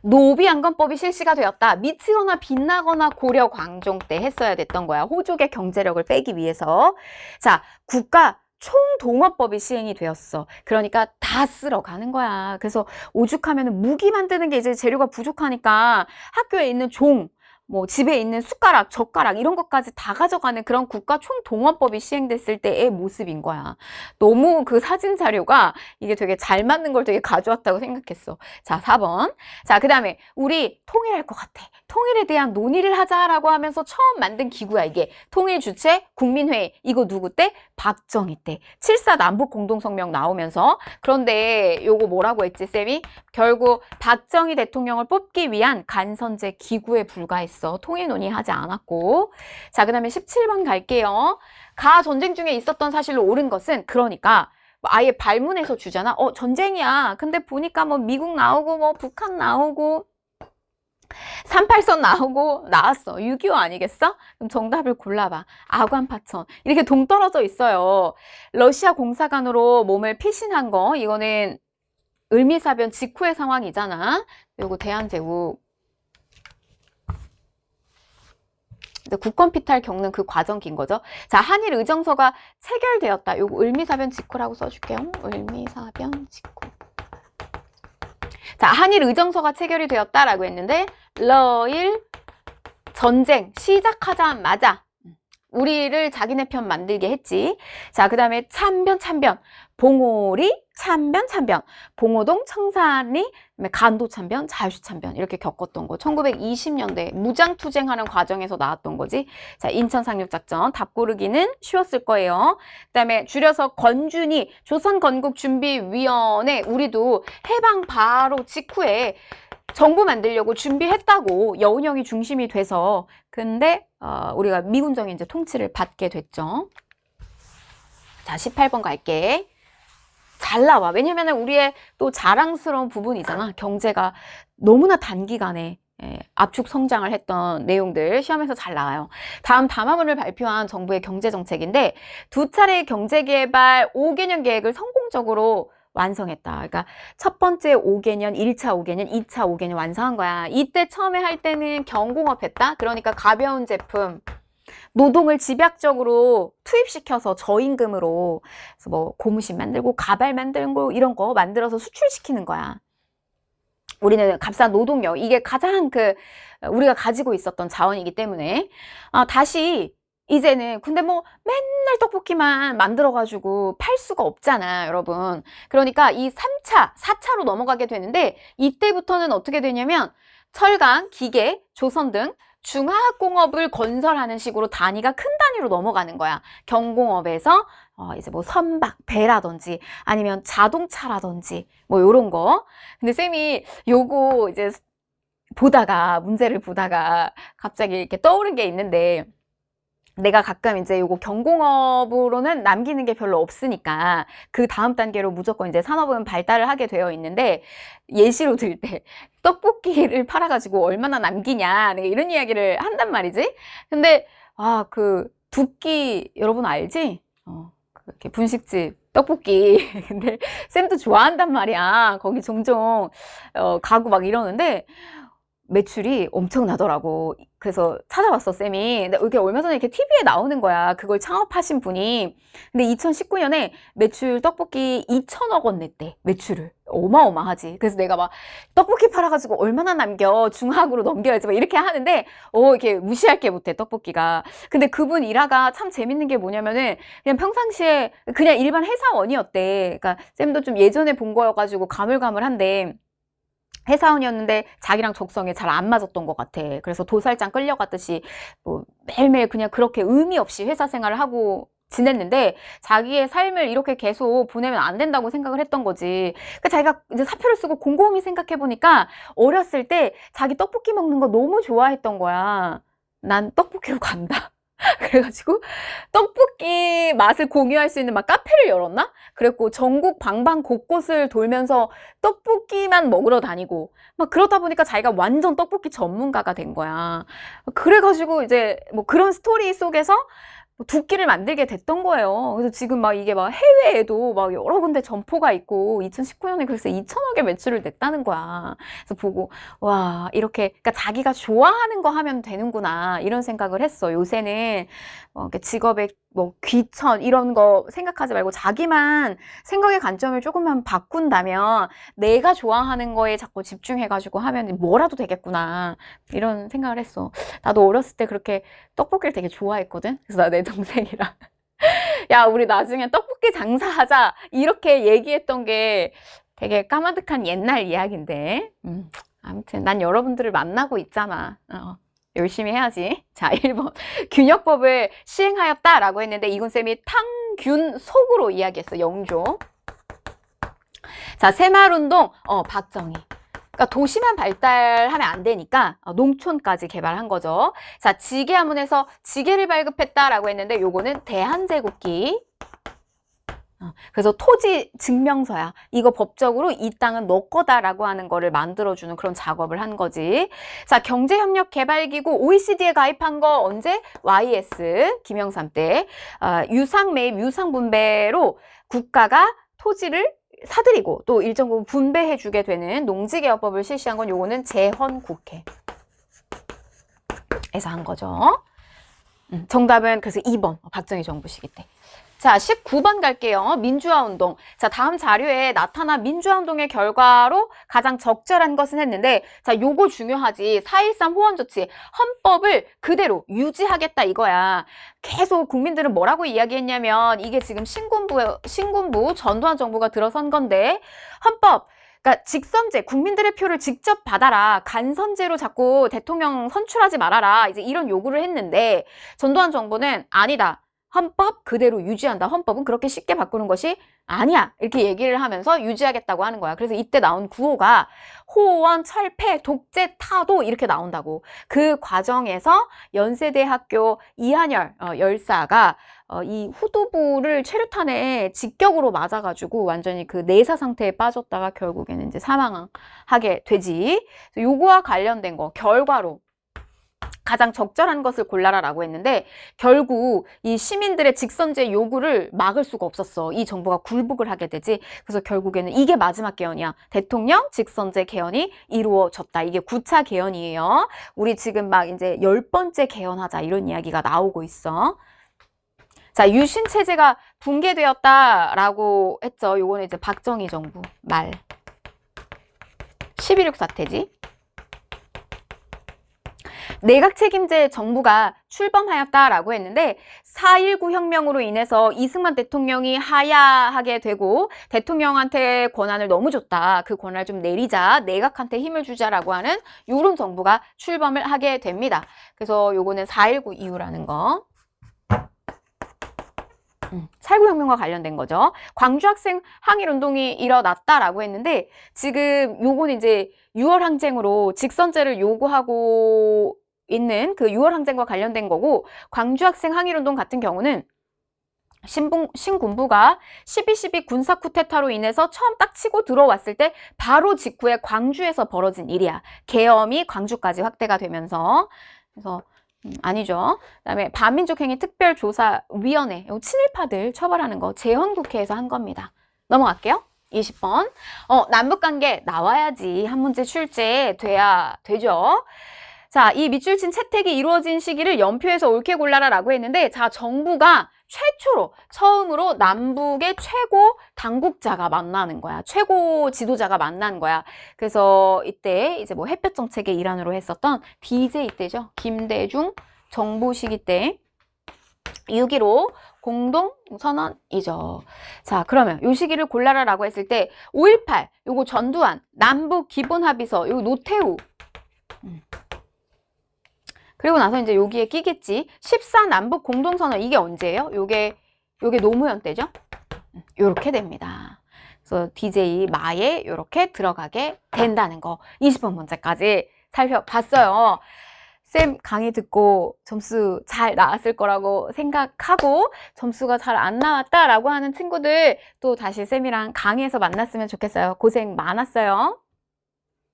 노비안건법이 실시가 되었다. 미치거나 빛나거나 고려 광종 때 했어야 됐던 거야. 호족의 경제력을 빼기 위해서. 자, 국가 총동원법이 시행이 되었어. 그러니까 다 쓸어가는 거야. 그래서 오죽하면 무기 만드는 게 이제 재료가 부족하니까 학교에 있는 종, 뭐 집에 있는 숟가락, 젓가락 이런 것까지 다 가져가는 그런 국가 총동원법이 시행됐을 때의 모습인 거야. 너무 그 사진 자료가 이게 되게 잘 맞는 걸 되게 가져왔다고 생각했어. 자, 4번. 자, 그 다음에 우리 통일할 것 같아. 통일에 대한 논의를 하자라고 하면서 처음 만든 기구야, 이게. 통일 주체 국민회의. 이거 누구 때? 박정희 때. 7.4 남북공동성명 나오면서. 그런데 요거 뭐라고 했지, 쌤이? 결국 박정희 대통령을 뽑기 위한 간선제 기구에 불과했어. 통일 논의하지 않았고. 자, 그 다음에 17번 갈게요. 가 전쟁 중에 있었던 사실로 옳은 것은 그러니까 아예 발문해서 주잖아. 전쟁이야. 근데 보니까 뭐 미국 나오고 뭐 북한 나오고 38선 나오고 나왔어. 6.25 아니겠어? 그럼 정답을 골라봐. 아관파천. 이렇게 동떨어져 있어요. 러시아 공사관으로 몸을 피신한 거 이거는 을미사변 직후의 상황이잖아. 요거 대한제국. 국권피탈 겪는 그 과정인 거죠. 자, 한일 의정서가 체결되었다. 요거 을미사변 직후라고 써줄게요. 을미사변 직후. 자, 한일 의정서가 체결이 되었다라고 했는데 러일 전쟁 시작하자마자 우리를 자기네 편 만들게 했지. 자, 그 다음에 참변 봉오리 참변, 찬변, 봉오동, 청산리, 그다음에 간도 참변, 자유시 참변 이렇게 겪었던 거. 1920년대 무장투쟁하는 과정에서 나왔던 거지. 자, 인천 상륙작전 답 고르기는 쉬웠을 거예요. 그다음에 줄여서 건준이 조선건국준비위원회 우리도 해방 바로 직후에 정부 만들려고 준비했다고 여운형이 중심이 돼서 근데 우리가 미군정의 이제 통치를 받게 됐죠. 자, 18번 갈게. 잘 나와. 왜냐면은 우리의 또 자랑스러운 부분이잖아. 경제가 너무나 단기간에 압축 성장을 했던 내용들 시험에서 잘 나와요. 다음 담화문을 발표한 정부의 경제정책인데 두 차례의 경제개발 5개년 계획을 성공적으로 완성했다. 그러니까 첫 번째 5개년, 1차 5개년, 2차 5개년 완성한 거야. 이때 처음에 할 때는 경공업 했다. 그러니까 가벼운 제품, 노동을 집약적으로 투입시켜서 저임금으로 그래서 뭐 고무신 만들고 가발 만들고 이런 거 만들어서 수출시키는 거야. 우리는 값싼 노동력, 이게 가장 우리가 가지고 있었던 자원이기 때문에 다시 이제는 근데 뭐 맨날 떡볶이만 만들어가지고 팔 수가 없잖아, 여러분. 그러니까 이 3차, 4차로 넘어가게 되는데 이때부터는 어떻게 되냐면 철강, 기계, 조선 등 중화학공업을 건설하는 식으로 단위가 큰 단위로 넘어가는 거야. 경공업에서 이제 뭐 선박, 배라든지 아니면 자동차라든지 뭐 요런 거. 근데 쌤이 요거 이제 문제를 보다가 갑자기 이렇게 떠오른 게 있는데 내가 가끔 이제 요거 경공업으로는 남기는 게 별로 없으니까 그 다음 단계로 무조건 이제 산업은 발달을 하게 되어 있는데 예시로 들 때 떡볶이를 팔아가지고 얼마나 남기냐 내가 이런 이야기를 한단 말이지. 근데 두끼 여러분 알지? 이렇게 분식집 떡볶이 근데 쌤도 좋아한단 말이야. 거기 종종 가고 막 이러는데 매출이 엄청나더라고. 그래서 찾아봤어, 쌤이. 근데 이게 얼마 전에 이렇게 TV에 나오는 거야. 그걸 창업하신 분이. 근데 2019년에 매출 떡볶이 2천억 원 냈대. 매출을. 어마어마하지. 그래서 내가 막 떡볶이 팔아가지고 얼마나 남겨. 중학으로 넘겨야지. 막 이렇게 하는데, 이렇게 무시할 게 못해, 떡볶이가. 근데 그분 일화가 참 재밌는 게 뭐냐면은, 그냥 평상시에 그냥 일반 회사원이었대. 그러니까 쌤도 좀 예전에 본 거여가지고 가물가물한데, 회사원이었는데 자기랑 적성에 잘 안 맞았던 것 같아. 그래서 도살장 끌려갔듯이 뭐 매일매일 그냥 그렇게 의미 없이 회사 생활을 하고 지냈는데 자기의 삶을 이렇게 계속 보내면 안 된다고 생각을 했던 거지. 그러니까 자기가 이제 사표를 쓰고 곰곰이 생각해 보니까 어렸을 때 자기 떡볶이 먹는 거 너무 좋아했던 거야. 난 떡볶이로 간다. 그래가지고 떡볶이 맛을 공유할 수 있는 막 카페를 열었나? 그랬고 전국 방방 곳곳을 돌면서 떡볶이만 먹으러 다니고 막 그러다 보니까 자기가 완전 떡볶이 전문가가 된 거야. 그래가지고 이제 뭐 그런 스토리 속에서 두 끼를 만들게 됐던 거예요. 그래서 지금 막 이게 막 해외에도 막 여러 군데 점포가 있고 2019년에 그래서 2천억의 매출을 냈다는 거야. 그래서 보고 와 이렇게 그러니까 자기가 좋아하는 거 하면 되는구나 이런 생각을 했어. 요새는 직업의 뭐 귀천 이런 거 생각하지 말고 자기만 생각의 관점을 조금만 바꾼다면 내가 좋아하는 거에 자꾸 집중해가지고 하면 뭐라도 되겠구나 이런 생각을 했어. 나도 어렸을 때 그렇게 떡볶이를 되게 좋아했거든. 그래서 나 내 동생이랑 야 우리 나중에 떡볶이 장사하자 이렇게 얘기했던 게 되게 까마득한 옛날 이야기인데 아무튼 난 여러분들을 만나고 있잖아. 열심히 해야지. 자, 1번. 균역법을 시행하였다라고 했는데 이군쌤이 탕균속으로 이야기했어. 영조. 자, 새마을운동. 박정희. 그러니까 도시만 발달하면 안 되니까 농촌까지 개발한 거죠. 자, 지게하문에서 지게를 발급했다라고 했는데 요거는 대한제국기. 그래서 토지 증명서야. 이거 법적으로 이 땅은 너 거다라고 하는 거를 만들어주는 그런 작업을 한 거지. 자, 경제협력개발기구 OECD에 가입한 거 언제? YS 김영삼 때. 유상 매입, 유상 분배로 국가가 토지를 사들이고 또 일정 부분 분배해주게 되는 농지개혁법을 실시한 건 요거는 재헌국회에서 한 거죠. 정답은 그래서 2번 박정희 정부 시기 때. 자, 19번 갈게요. 민주화 운동. 자, 다음 자료에 나타난 민주화 운동의 결과로 가장 적절한 것은 했는데, 자, 요거 중요하지. 4.13 호원 조치, 헌법을 그대로 유지하겠다 이거야. 계속 국민들은 뭐라고 이야기했냐면, 이게 지금 신군부 전두환 정부가 들어선 건데, 헌법, 그러니까 직선제, 국민들의 표를 직접 받아라. 간선제로 자꾸 대통령 선출하지 말아라. 이제 이런 요구를 했는데, 전두환 정부는 아니다. 헌법 그대로 유지한다. 헌법은 그렇게 쉽게 바꾸는 것이 아니야. 이렇게 얘기를 하면서 유지하겠다고 하는 거야. 그래서 이때 나온 구호가 호원, 철폐, 독재, 타도 이렇게 나온다고. 그 과정에서 연세대학교 이한열 열사가 이 후두부를 최루탄에 직격으로 맞아가지고 완전히 그 내사 상태에 빠졌다가 결국에는 이제 사망하게 되지. 요거와 관련된 거 결과로 가장 적절한 것을 골라라라고 했는데 결국 이 시민들의 직선제 요구를 막을 수가 없었어. 이 정부가 굴복을 하게 되지. 그래서 결국에는 이게 마지막 개헌이야. 대통령 직선제 개헌이 이루어졌다. 이게 9차 개헌이에요. 우리 지금 막 이제 10번째 개헌하자 이런 이야기가 나오고 있어. 자, 유신 체제가 붕괴되었다라고 했죠. 요거는 이제 박정희 정부 말 11.6 사태지. 내각 책임제 정부가 출범하였다라고 했는데 4.19 혁명으로 인해서 이승만 대통령이 하야하게 되고 대통령한테 권한을 너무 줬다. 그 권한을 좀 내리자. 내각한테 힘을 주자라고 하는 요런 정부가 출범을 하게 됩니다. 그래서 요거는 4.19 이후라는 거. 4.19 혁명과 관련된 거죠. 광주 학생 항일운동이 일어났다라고 했는데 지금 요거는 이제 6월 항쟁으로 직선제를 요구하고 있는 그 6월 항쟁과 관련된 거고 광주 학생 항일운동 같은 경우는 신군부가 12.12 군사 쿠데타로 인해서 처음 딱 치고 들어왔을 때 바로 직후에 광주에서 벌어진 일이야. 계엄이 광주까지 확대가 되면서 그래서 아니죠. 그다음에 반민족행위 특별조사위원회 친일파들 처벌하는 거 재헌국회에서 한 겁니다. 넘어갈게요. 20번. 남북관계 나와야지. 한 문제 출제돼야 되죠. 자, 이 밑줄 친 채택이 이루어진 시기를 연표에서 옳게 골라라라고 했는데 자, 정부가 최초로 처음으로 남북의 최고 당국자가 만나는 거야. 최고 지도자가 만난 거야. 그래서 이때 이제 뭐 햇볕 정책의 일환으로 했었던 DJ 때죠. 김대중 정부 시기 때 6.15 공동선언이죠. 자, 그러면 요 시기를 골라라라고 했을 때 5.18 요거 전두환 남북 기본합의서 요거 노태우 그리고 나서 이제 여기에 끼겠지. 14 남북 공동선언 이게 언제예요? 요게 노무현 때죠? 요렇게 됩니다. 그래서 DJ 마에 요렇게 들어가게 된다는 거. 20번 문제까지 살펴봤어요. 쌤 강의 듣고 점수 잘 나왔을 거라고 생각하고 점수가 잘 안 나왔다라고 하는 친구들 또 다시 쌤이랑 강의에서 만났으면 좋겠어요. 고생 많았어요.